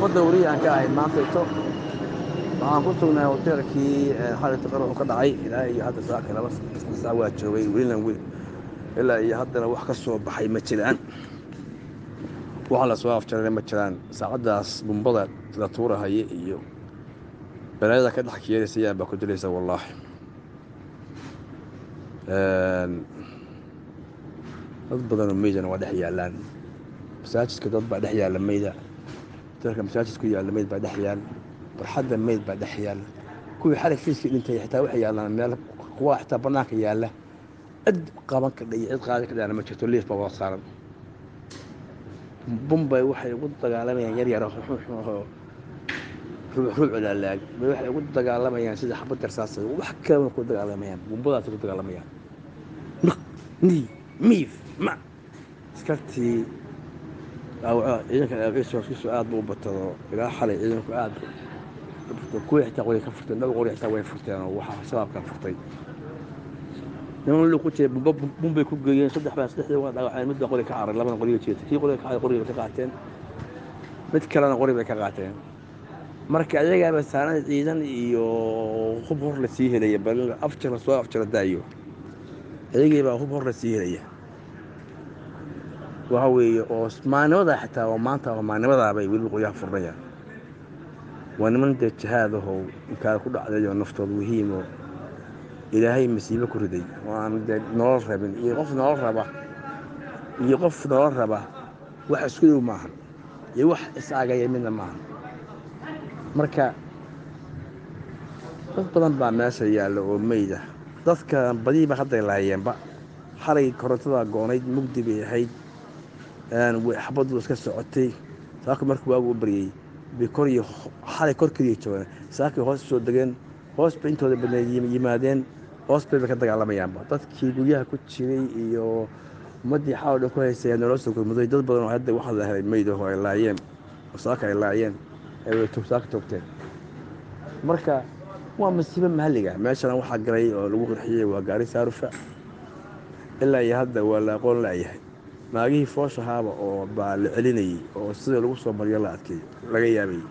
saxaafadda wariye aan ka ahay maantayto waxaan ku sugnay hoteelkii xalayta qarax uu ka dhacay ilaa iyo hadda saaka laba saac waa joogay welina ilaa iyo haddana wax ka soo baxay ma jiraan waxa la soo afjarana ma jiraan saacaddaas bumbada la tuurahaya iyo balaayada ka dhex keenaysayaan baa ku diraysa wallaahi dad badanoo meydana waa dhex yaallaan masaajidka dad baa dhex yaalla meyda hoteelka masaajid ku yaalla meyd baa dhex yaal barxadda meyd baa dhex yaal kuwii xalay fiiskii dhintay xitaa waxay yaallaan meel kuwa xitaa bannaanka yaalla cid qaban kadha iyo cid qaadi kadhaana ma jirto liif baa wada saaran bumbay waxay ugu dagaalamayaan yar yar ruuc laalaag bay waxay ugu dagaalamayaan sida xabad darsaas wax kale ku dagaalamayaan bumbadaas ku dagaalamayaan miif ma iskartii ciidanka aagiisu aad buu u batado ilaa xalay ciidanku aad kuwii xitaa qori ka furteen dhowr qori xitaa way furteen oo waxaa shabaabkan furtay niman lu ku jiray bumbay ku geeyeen saddexdii waa dhaawaceen mid baa qori ka caray labana qoriga jeetay kii qoriga ka caray qoriga ka qaateen mid kalena qori bay ka qaateen marka ayagaaba saanad ciidan iyo hub hor la sii helaya bal afjar la soo afjara daayo ayagiibaa hub hor la sii helaya waxa weeye oo maanimada xitaa oo maanta oo maanimadaabay weliba qoryaha furnayaan waa niman dee jihaadahow inkaada ku dhacday oo naftooda wahiimo ilaahay masiibo ku riday oo aan dee nolol rabin iyo qof nolol raba wax isku dhow maahan iyo wax is-aagaya midna maahan marka dad badan baa meesha yaalla oo meyda dadka badiiba hadday laayeenba xalay korontada goonayd mugdi bay ahayd xabaddu iska socotay saaka markii waagu u baryey bay xalay kor keliya joogaan saakay hoos soo degeen hoos bay intooda badneed yimaadeen hoos bayba ka dagaalamayaanba dadkii guryaha ku jiray iyo ummaddii xalay dhan ku haysaya nolol soo gurmuday dad badan oo hadda waxaa la helay meydaho ay laayeen oo saaka ay laayeen ay saaka toogteen marka waa masiibo mahaliga meeshana waxaa galay oo lagu qurxiyey waa gaari saarufa ilaa iyo hadda waa la aqoon la'yahay maagihii fooshahaaba oo baa la celinayey oo sida lagu soo maryo la adkeey laga yaabayey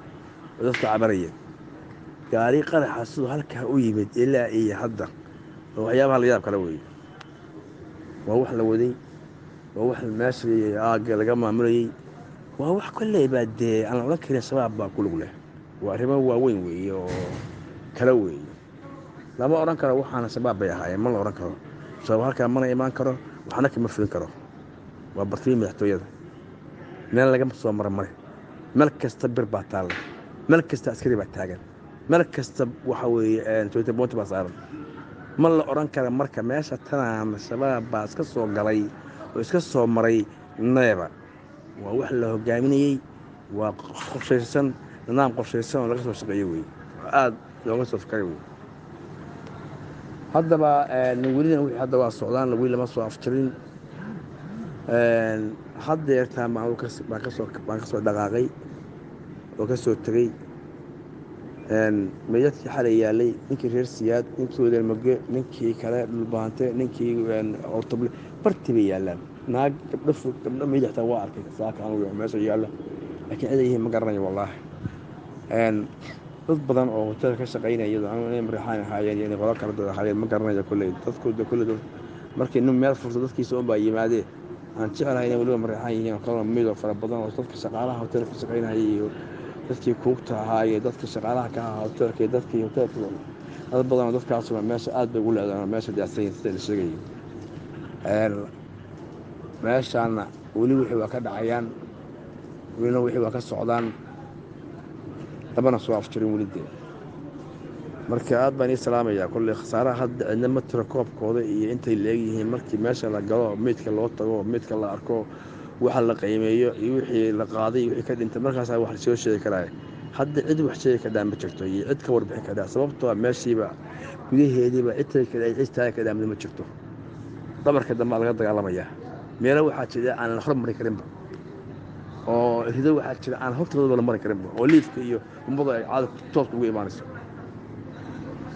oo dadka cabarayeen gaari qaraxa siduu halkaa u yimid ilaa iyo hadda oo waxyaabaha la yaab kala weeye waa wax la waday waa wax meesha aagga laga maamulayey waa wax kolley baa dee aan la odhan karin shabaab baa ku lug leh waa arrimo waaweyn weeye oo kala weeye lama odhan karo waxaana shabaab bay ahaayeen ma la odhan karo shabaab halkaa mana imaan karo waxna kama fulin karo waa bartimiin madaxtooyada meel lagama soo mara mare meel kasta bir baa taalla meel kasta askari baa taagan meel kasta waxa weeye toytaboonti baa saaran ma la odhan kara marka meesha tanaana shabaab baa iska soo galay oo iska soo maray neeba waa wax la hogaaminayey waa qorshaysan nidaam qorshaysan oo laga soo shaqeeyo wey aad looga soo fakaray wey haddaba welina wixii hadda waa socdaan weli lama soo afjarin haddeertaan baan ka soo dhaqaaqay oo ka soo tegey meydadkii xalay yaallay ninkii reer siyaad ninkii wadeelmoge ninkii kale dhulbaante ninkii ortoble barti bay yaallaan naag gabdho meyd xitaa waa arkay saaka anugu meesha yaalla laakiin ciday yihiin ma garanayo wallaahi dad badan oo hotel ka shaqaynaya inay marixaan ahaayeen iyo inay qolo kala dad ahaayeen ma garanayo kolley dadkooda kolley markii nin meel furto dadkiisa unbaa yimaadee aan jeclahay inay weliba marixaan yihiin kaloo meydoo fara badan oo dadka shaqaalaha hotel ka shaqaynaya iyo dadkii kuugta ahaa iyo dadka shaqaalaha ka ahaa hotelka iyo dadkii hotelka dad badan oo dadkaasuna meesha aad bay ugu leedaan meesha daacsanyiin sida la sheegayo meeshaana weli wixii waa ka dhacayaan welina wixii waa ka socdaan labana soo afjarin welidee marka aad baan ii salaamayaa kolley khasaaraha hadda cidna ma tiro koobkooda iyo intay leegyihiin markii meesha la galo meydka loo tago meydka la arko waxa la qiimeeyo iyo wixii la qaaday wixii ka dhintay markaasaa wax lasoo sheegi karaa hadda cid wax sheegi kadhaa ma jirto iyo cid ka warbixin kadhaa sababtoo meeshiiba gudaheediiba cidtaagi kadhaa ma jirto dhabarka dambe laga dagaalamayaa meelo waxaa jira aan la hormari karinba oo rido waxaa jira aan hortooda la mari karinba oo liifka iyo ummada ay caada toos ugu imaanayso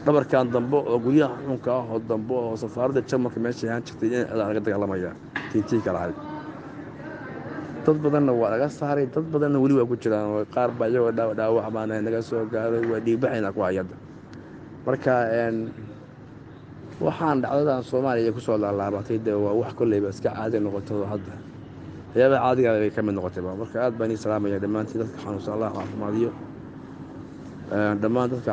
dhabarkan dambe oo guryaha xunka ah oo dambe oo safaaradda jarmalka meesha ahaan jirtay in cidaa laga dagaalamayaa tiintii kala ahayd dad badanna waa laga saaray, dad badanna weli waa ku jiraan oo qaar baa iyagoo dhaawac baana naga soo gaaray, waa dhiigbaxayna ku hayada. marka waxaan dhacdadan Soomaaliya ku soo laalaabatay dee waa wax kolleyba iska caadi noqoto hadda waxyaabaha caadiga ah bay ka mid noqotayba. marka aad baan ii salaamaya dhammaantiin dadka xanuunsan, Allah caafimaadiyo dhammaan dadka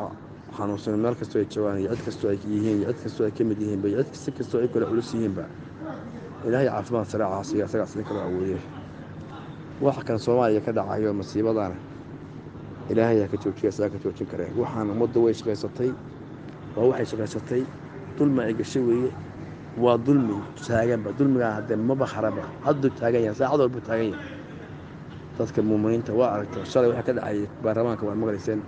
xanuunsan meel kastoo ay joogaan iyo cid kastoo ay yihiin iyo cid kastoo ay ka mid yihiinba iyo cid kastoo ay kala culus yihiinba ilaahay caafimaad saraaca siiya, isagaa sidii kala awoodiyey. waxa kan Soomaaliya ka dhacayo masiibadana ilaahay ha ka joojiya, isagaa ka joojin karee. waxaan ummadda way shaqaysatay, waa waxay shaqaysatay, dulmi ay gashay weeye, waa dulmi taaganba. dulmigaa haddee maba haraba, hadduu taagan yahay, saacad walbuu taagan yahay. dadka muuminiinta waa aragtay shalay waxa ka dhacayay baarlamaanka waa maqlayseen.